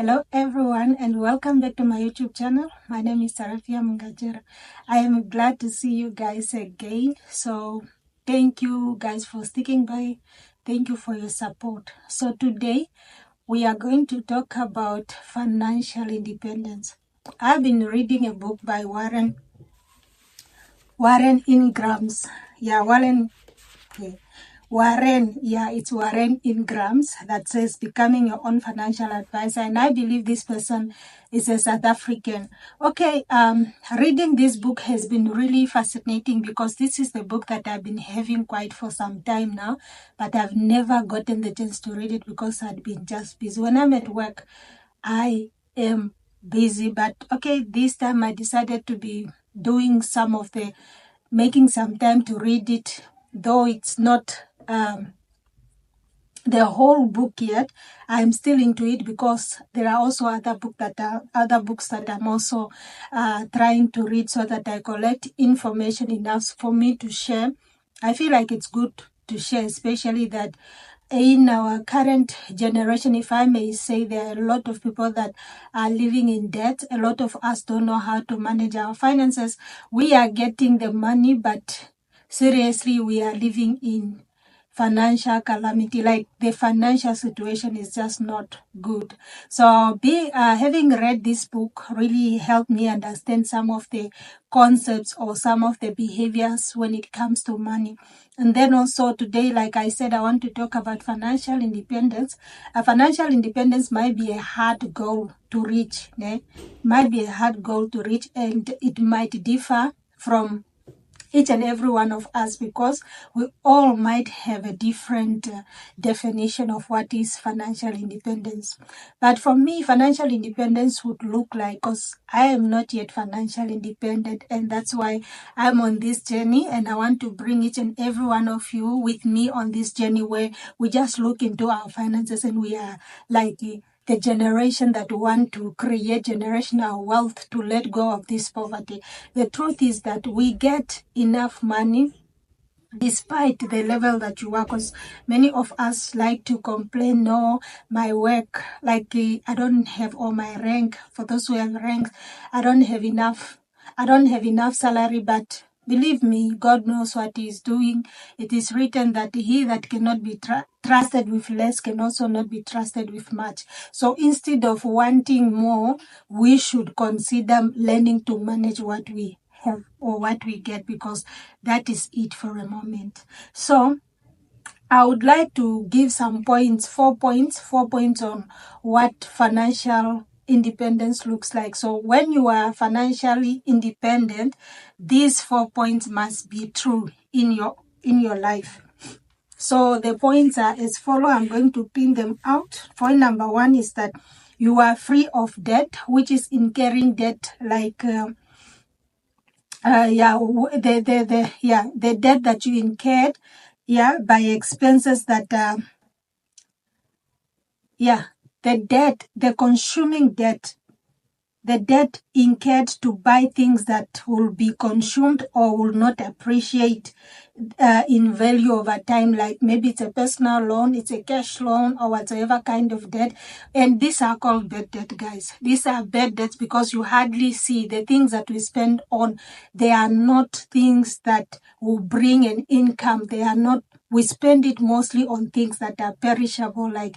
Hello everyone and welcome back to my YouTube channel. My name is Sarafia Mungajera. I am glad to see you guys again. So thank you guys for sticking by. Thank you for your support. So today we are going to talk about financial independence. I've been reading a book by Warren Ingrams. It's Warren Ingrams that says becoming your own financial advisor. And I believe this person is a South African. Reading this book has been really fascinating because this is the book that I've been having quite for some time now, but I've never gotten the chance to read it because I'd been just busy. When I'm at work, I am busy, but this time I decided to be making some time to read it, though it's not the whole book yet. I'm still into it because there are also other books that I'm also trying to read so that I collect information enough for me to share. I feel like it's good to share, especially that in our current generation, if I may say, there are a lot of people that are living in debt. A lot of us don't know how to manage our finances. We are getting the money, but seriously, we are living in financial calamity. Like the financial situation is just not good. So having read this book really helped me understand some of the concepts or some of the behaviors when it comes to money. And then also today, like I said, I want to talk about financial independence. Financial independence might be a hard goal to reach. Might be a hard goal to reach, and it might differ from each and every one of us because we all might have a different definition of what is financial independence. But for me, financial independence would look like, because I am not yet financially independent, and that's why I'm on this journey, and I want to bring each and every one of you with me on this journey where we just look into our finances and we are like the generation that want to create generational wealth to let go of this poverty. The truth is that we get enough money despite the level that you work, because many of us like to complain, no, my work, I don't have all my rank. For those who have ranks, I don't have enough salary, but believe me, God knows what He is doing. It is written that he that cannot be trusted with less can also not be trusted with much. So instead of wanting more, we should consider learning to manage what we have or what we get, because that is it for a moment. So I would like to give some points, 4 points on what financial independence looks like. So when you are financially independent, these 4 points must be true in your life. So the points are as follow. I'm going to pin them out. Point number 1 is that you are free of debt, which is incurring debt like the debt that you incurred by expenses that the consuming debt, the debt incurred to buy things that will be consumed or will not appreciate in value over time, like maybe it's a personal loan, it's a cash loan, or whatever kind of debt. And these are called bad debt, guys. These are bad debts because you hardly see the things that we spend on. They are not things that will bring an income. We spend it mostly on things that are perishable, like,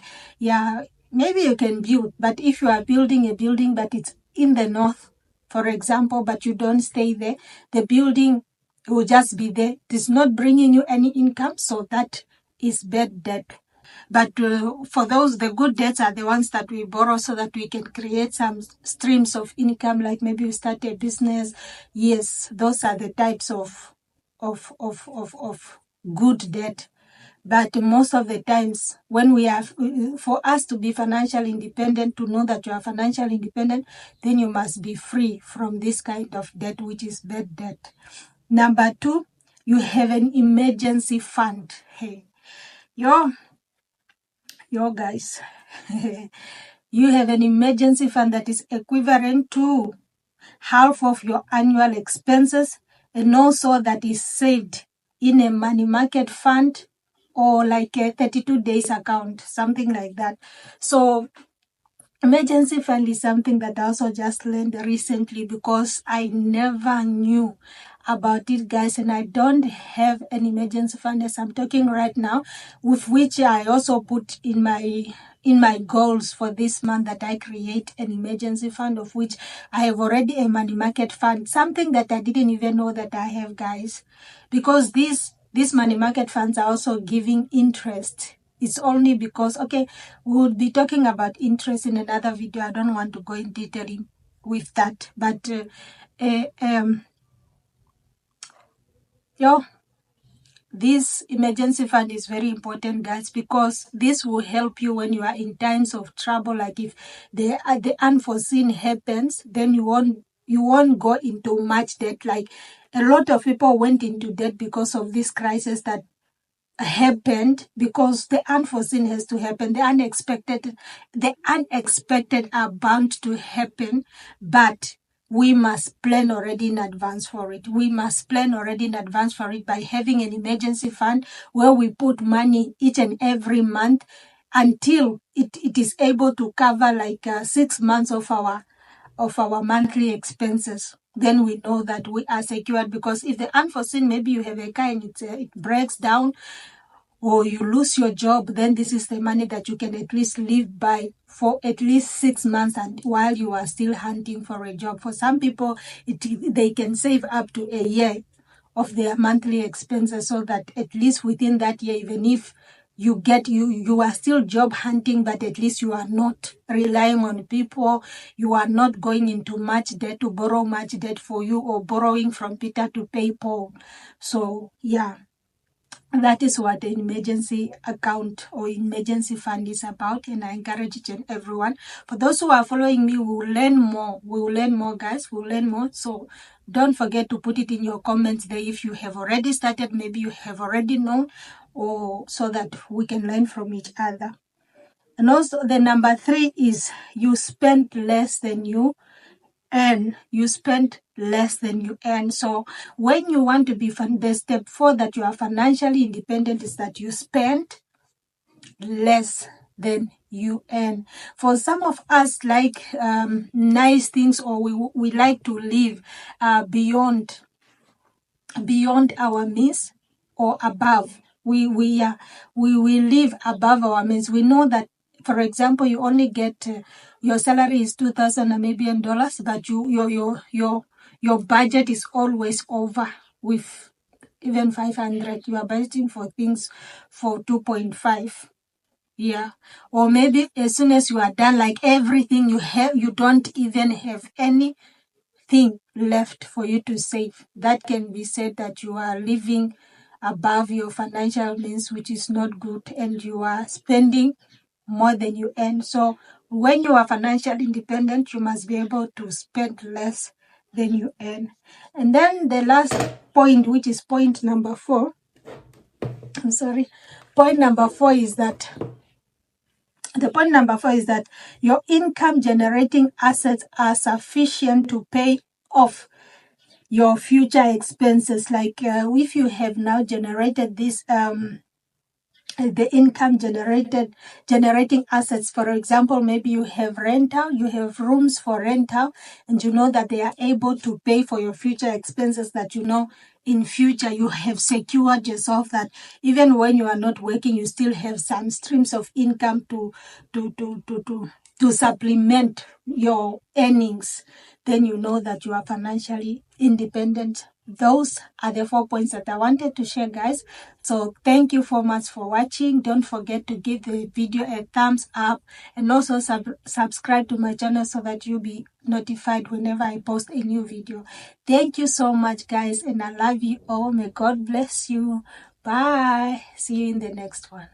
maybe you can build, but if you are building a building but it's in the north, for example, but you don't stay there, the building will just be there. It is not bringing you any income, so that is bad debt. But for those, the good debts are the ones that we borrow so that we can create some streams of income, like maybe we start a business. Yes, those are the types of good debt. But most of the times, for us to be financially independent, to know that you are financially independent, then you must be free from this kind of debt, which is bad debt. Number 2, you have an emergency fund. Hey, yo guys, you have an emergency fund that is equivalent to half of your annual expenses, and also that is saved in a money market fund or like a 32 days account, something like that. So Emergency fund is something that I also just learned recently because I never knew about it, guys, and I don't have an emergency fund as I'm talking right now, with which I also put in my goals for this month that I create an emergency fund, of which I have already a money market fund, something that I didn't even know that I have, guys, because these money market funds are also giving interest. It's only because, okay, we would be talking about interest in another video. I don't want to go in detail with that. But, yo, this emergency fund is very important, guys, because this will help you when you are in times of trouble. Like if the unforeseen happens, then you won't go into much debt. Like a lot of people went into debt because of this crisis that happened, because the unforeseen has to happen. The unexpected are bound to happen, but we must plan already in advance for it. We must plan already in advance for it by having an emergency fund where we put money each and every month until it is able to cover like 6 months of our monthly expenses. Then we know that we are secured, because if the unforeseen, maybe you have a car and it breaks down, or you lose your job, then this is the money that you can at least live by for at least 6 months, and while you are still hunting for a job. For some people, they can save up to a year of their monthly expenses, so that at least within that year, even if you are still job hunting, but at least you are not relying on people, you are not going into much debt to borrow much debt for you, or borrowing from Peter to pay Paul. So yeah, that is what an emergency account or emergency fund is about, and I encourage each and everyone. For those who are following me, we will learn more. We will learn more, guys. We will learn more. So don't forget to put it in your comments there if you have already started, maybe you have already known, or so that we can learn from each other. And also the number 3 is you spend less than you earn. You spend less than you earn. So when you want to be the step 4 that you are financially independent is that you spend less than you earn. For some of us, like nice things, or we like to live beyond our means or above. We live above our means. We know that, for example, you only get your salary is $2,000 but your budget is always over with even 500. You are budgeting for things for 2.5. Yeah. Or maybe as soon as you are done, like everything you have, you don't even have any thing left for you to save. That can be said that you are living above your financial means, which is not good, and you are spending more than you earn. So when you are financially independent, you must be able to spend less than you earn. And then the last point, which is point number 4, point number 4 is that your income generating assets are sufficient to pay off your future expenses. Like if you have now generated this the income generating assets, for example, maybe you have rooms for rental, and you know that they are able to pay for your future expenses, that you know in future you have secured yourself, that even when you are not working, you still have some streams of income to supplement your earnings. Then you know that you are financially independent. Those are the 4 points that I wanted to share, guys. So thank you so much for watching. Don't forget to give the video a thumbs up, and also subscribe to my channel so that you'll be notified whenever I post a new video. Thank you so much, guys, and I love you all. May God bless you. Bye. See you in the next one.